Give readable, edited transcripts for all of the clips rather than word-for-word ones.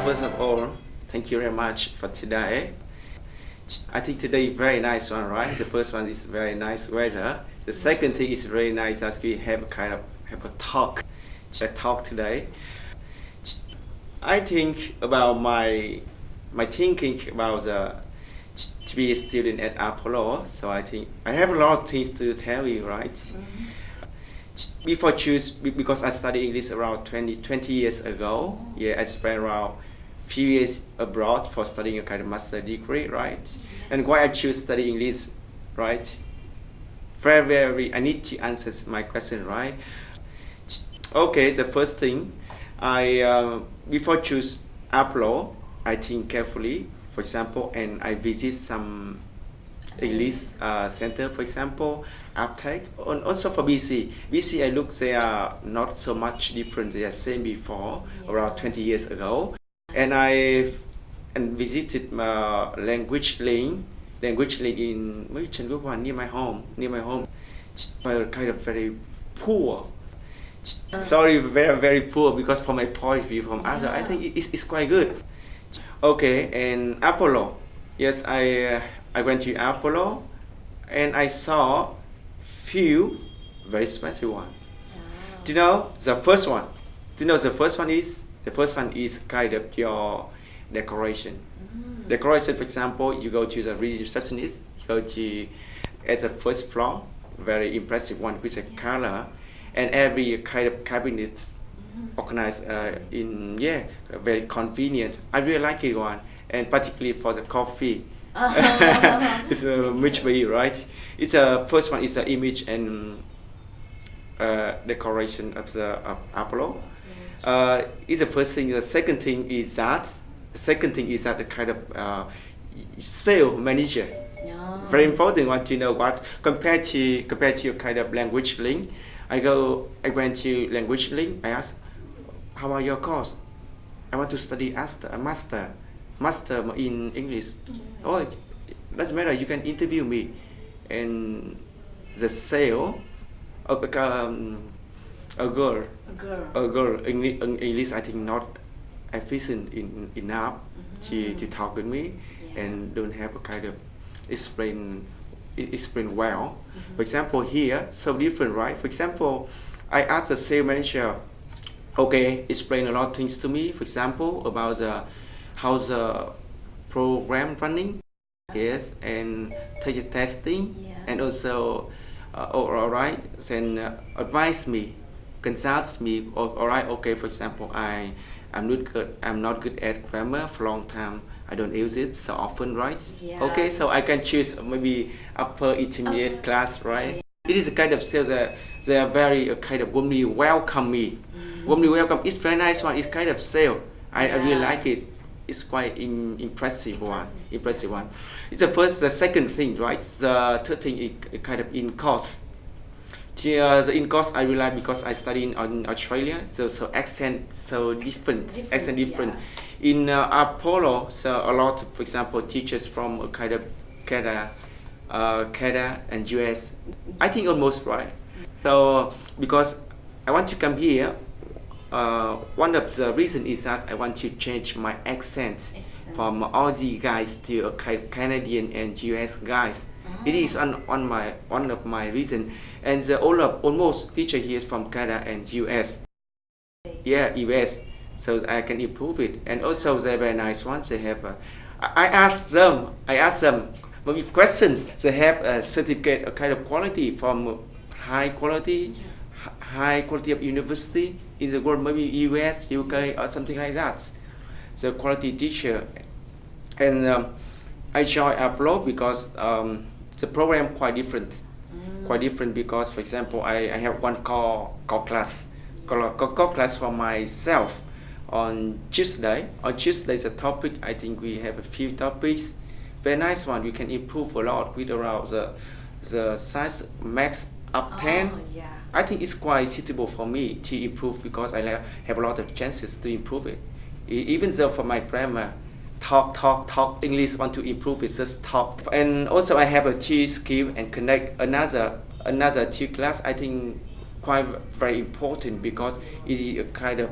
first of all, thank you very much for today. I think today is very nice one, right? The first one is very nice weather. The second thing is very nice that we have a talk today. I think about my thinking about to be a student at Apollo. So I think I have a lot of things to tell you, right? Before choose because I studied English around 20 years ago. Yeah, I spent around few years abroad for studying a kind of master degree, right? And why I choose study English, right? Very, I need to answer my question, right? Okay, the first thing, I before choose Apollo, I think carefully, for example, and I visit some English center, for example, uptake, and also for BC. BC, I look, they are not so much different. They are same before, around 20 years ago. And I visited language link in near my home, kind of very poor. Sorry, very poor because from my point of view, from other, I think it's quite good. Okay, and Apollo, yes, I went to Apollo, and I saw few very expensive one. Do you know the first one? Do you know the first one is? The first one is kind of your decoration. Decoration, for example, you go to the receptionist, you go to at the first floor, very impressive one with a color, and every kind of cabinet organized very convenient. I really like it one, and particularly for the coffee. It's much better, right? It's a first one is the image and decoration of the Apollo. Is the first thing. The second thing is that the kind of sales manager. Very important one to know what compared to your kind of language link. I went to language link. I asked, how are your course? I want to study a master in English. Oh, it doesn't matter. You can interview me, and the sale. A girl. English, I think not efficient enough to talk with me, and don't have a kind of explain well. For example, here so different, right? For example, I asked the sales manager, okay, explain a lot of things to me. For example, about how the program running, yes, and take testing, and also, all right, then advise me. Consults me. All right, okay, for example, I'm not good at grammar for a long time. I don't use it so often, right? Okay, so I can choose maybe upper intermediate class, right? It is a kind of sales that they are very kind of warmly welcome me. Warmly welcome. It's very nice one. It's kind of sale. I really like it. It's quite impressive one. It's the second thing, right? The third thing is kind of in cost. The in course I realized because I study in Australia, so accent so different. In Apollo, so a lot, for example, teachers from kind of Canada and US. I think almost right. So because I want to come here, one of the reasons is that I want to change my accent from Aussie guys to a kind of Canadian and US guys. It is one of my reasons, and almost teacher here is from Canada and US. Yeah, US. So I can improve it, and also they're very nice ones. They have. I asked them maybe question. They have a certificate, a kind of quality from high quality of university in the world, maybe US, UK, or something like that. The quality teacher, and I joined Apollo because. The program quite different because, for example, I have one core class for myself on Tuesday. On Tuesday, the topic, I think we have a few topics. Very nice one. We can improve a lot with around the science max up 10. I think it's quite suitable for me to improve because I have a lot of chances to improve it. Even though for my grammar, talk English, want to improve it, just talk. And also I have a two skill and connect another two class. I think quite very important because it is a kind of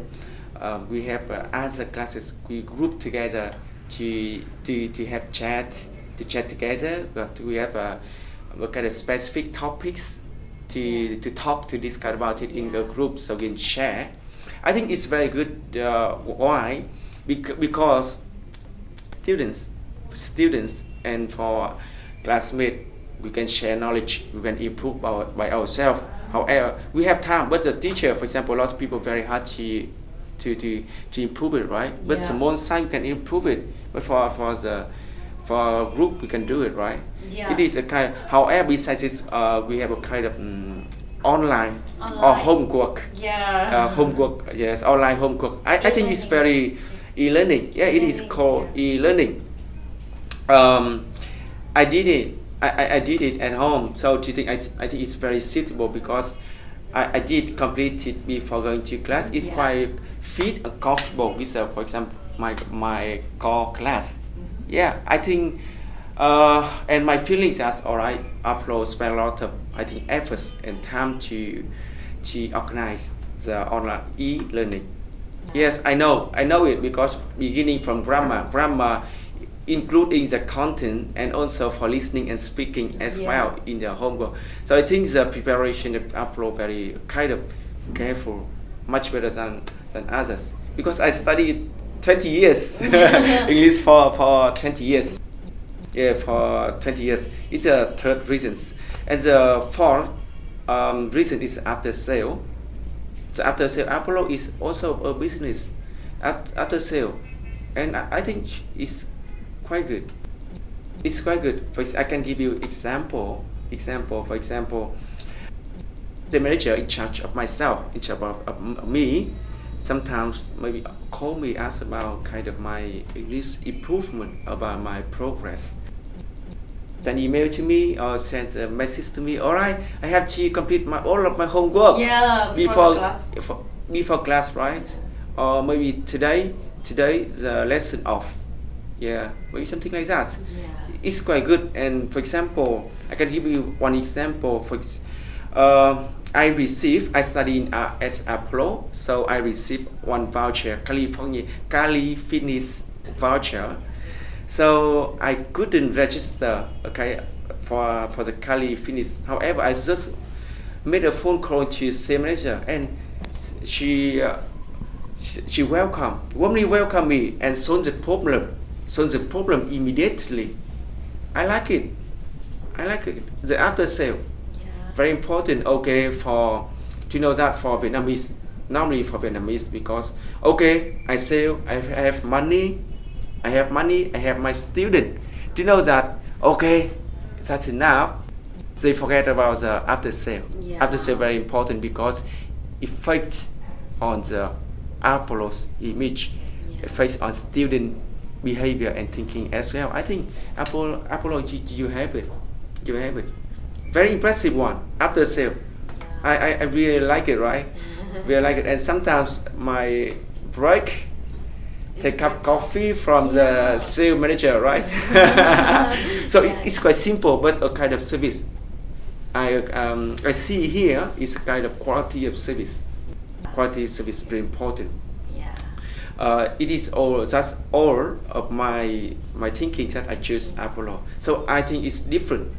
we have other classes. We group together to have chat together. But we have a kind of specific topics to talk to discuss about it in the group, so we can share. I think it's very good. Why? Because students and for classmates, we can share knowledge, we can improve by ourselves. However, we have time, but the teacher, for example, a lot of people very hard to improve it, right? But small side we can improve it. But for a group we can do it, right? It is a kind. However, besides this, we have a kind of online or homework. Homework, yes, online homework. I think it's very e-learning. Yeah, it is called e-learning. I did it. I did it at home, so I think it's very suitable because I did complete it before going to class. It's quite fit and comfortable with, for example, my core class. Yeah, I think, and my feelings are alright. Upload spend a lot of efforts and time to organize the online e-learning. Yes, I know it because beginning from grammar, including the content and also for listening and speaking as well in the homework. So I think the preparation of upload very kind of careful, much better than others. Because I studied 20 years, English for 20 years. Yeah, for 20 years. It's a third reason. And the fourth reason is after sale. The after sale upload is also a business after sale. And I think it's quite good. It's quite good. I can give you example. For example, the manager in charge of myself, in charge of me, sometimes maybe call me, ask about kind of my English improvement, about my progress. Then email to me or send a message to me. All right, I have to complete all of my homework. Before class, right? Or maybe today the lesson off. Yeah, maybe something like that. It's quite good. And for example, I can give you one example. I study at Apollo, so I received one voucher, Cali Fitness voucher. So I couldn't register, for the Cali Fitness. However, I just made a phone call to the manager, and she warmly welcomed me and solved the problem immediately. I like it. The after sale, very important. Okay, to know that for Vietnamese, normally for Vietnamese, because I sell, I have money, I have my student. To know that that's enough. They forget about the after sale. After sale very important because it affects on the Apollo's image, affects on student behavior and thinking as well. I think Apollo, you have it. Very impressive one after sale. I really like it, right? Really like it. And sometimes my break, take up coffee from the sales manager, right? So it's quite simple, but a kind of service. I see here is a kind of quality of service. Quality of service very important. It is that's all of my thinking that I choose Apollo. So I think it's different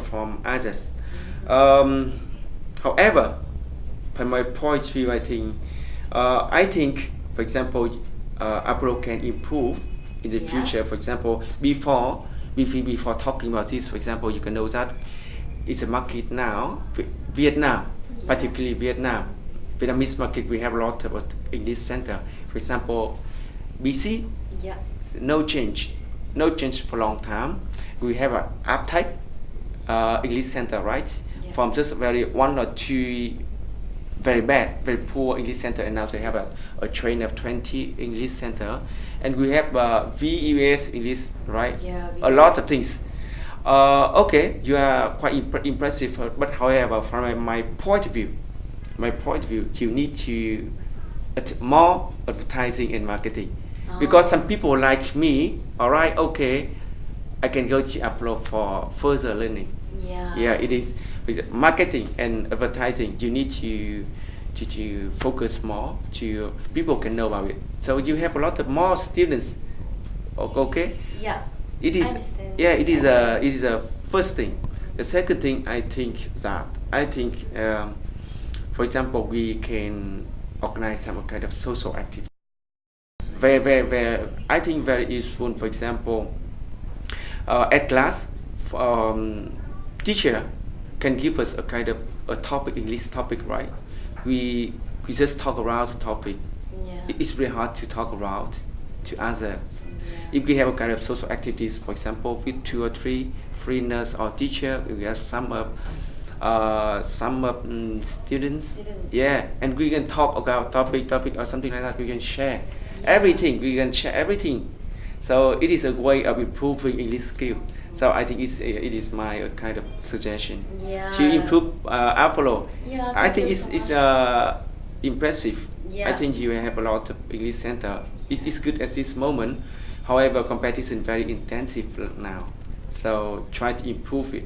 from others. However, from my point of view, I think, for example, Apollo can improve in the future. For example, before talking about this, for example, you can know that it's a market now, Vietnam, particularly Vietnamese market. We have a lot of English center. For example, BC, no change for a long time. We have an uptake English center, right? From just one or two very bad, very poor English center, and now they have a train of 20 English center, and we have VUS English, right? A lot of things. You are quite impressive, but however, from my point of view, you need to more advertising and marketing, because some people like me, I can go to upload for further learning. It is with marketing and advertising. You need to to focus more to people can know about it. So you have a lot of more students. Okay. Yeah. It is. I understand. Yeah. It is a first thing. The second thing I think for example, we can organize some kind of social activity. Very, I think very useful. For example, at class, teacher can give us a kind of a topic, English topic, right? We just talk around the topic. Yeah. It's very hard to talk around to answer. Yeah. If we have a kind of social activities, for example, with 2 or 3 foreigners or teacher, we have some students. Yeah, and we can talk about topic or something like that. We can share everything. We can share everything. So it is a way of improving English skill. So I think it is my kind of suggestion to improve Apollo. Yeah, I thank think you it's so much. impressive. Yeah. I think you have a lot of English center. It's good at this moment. However, competition very intensive now. So try to improve it.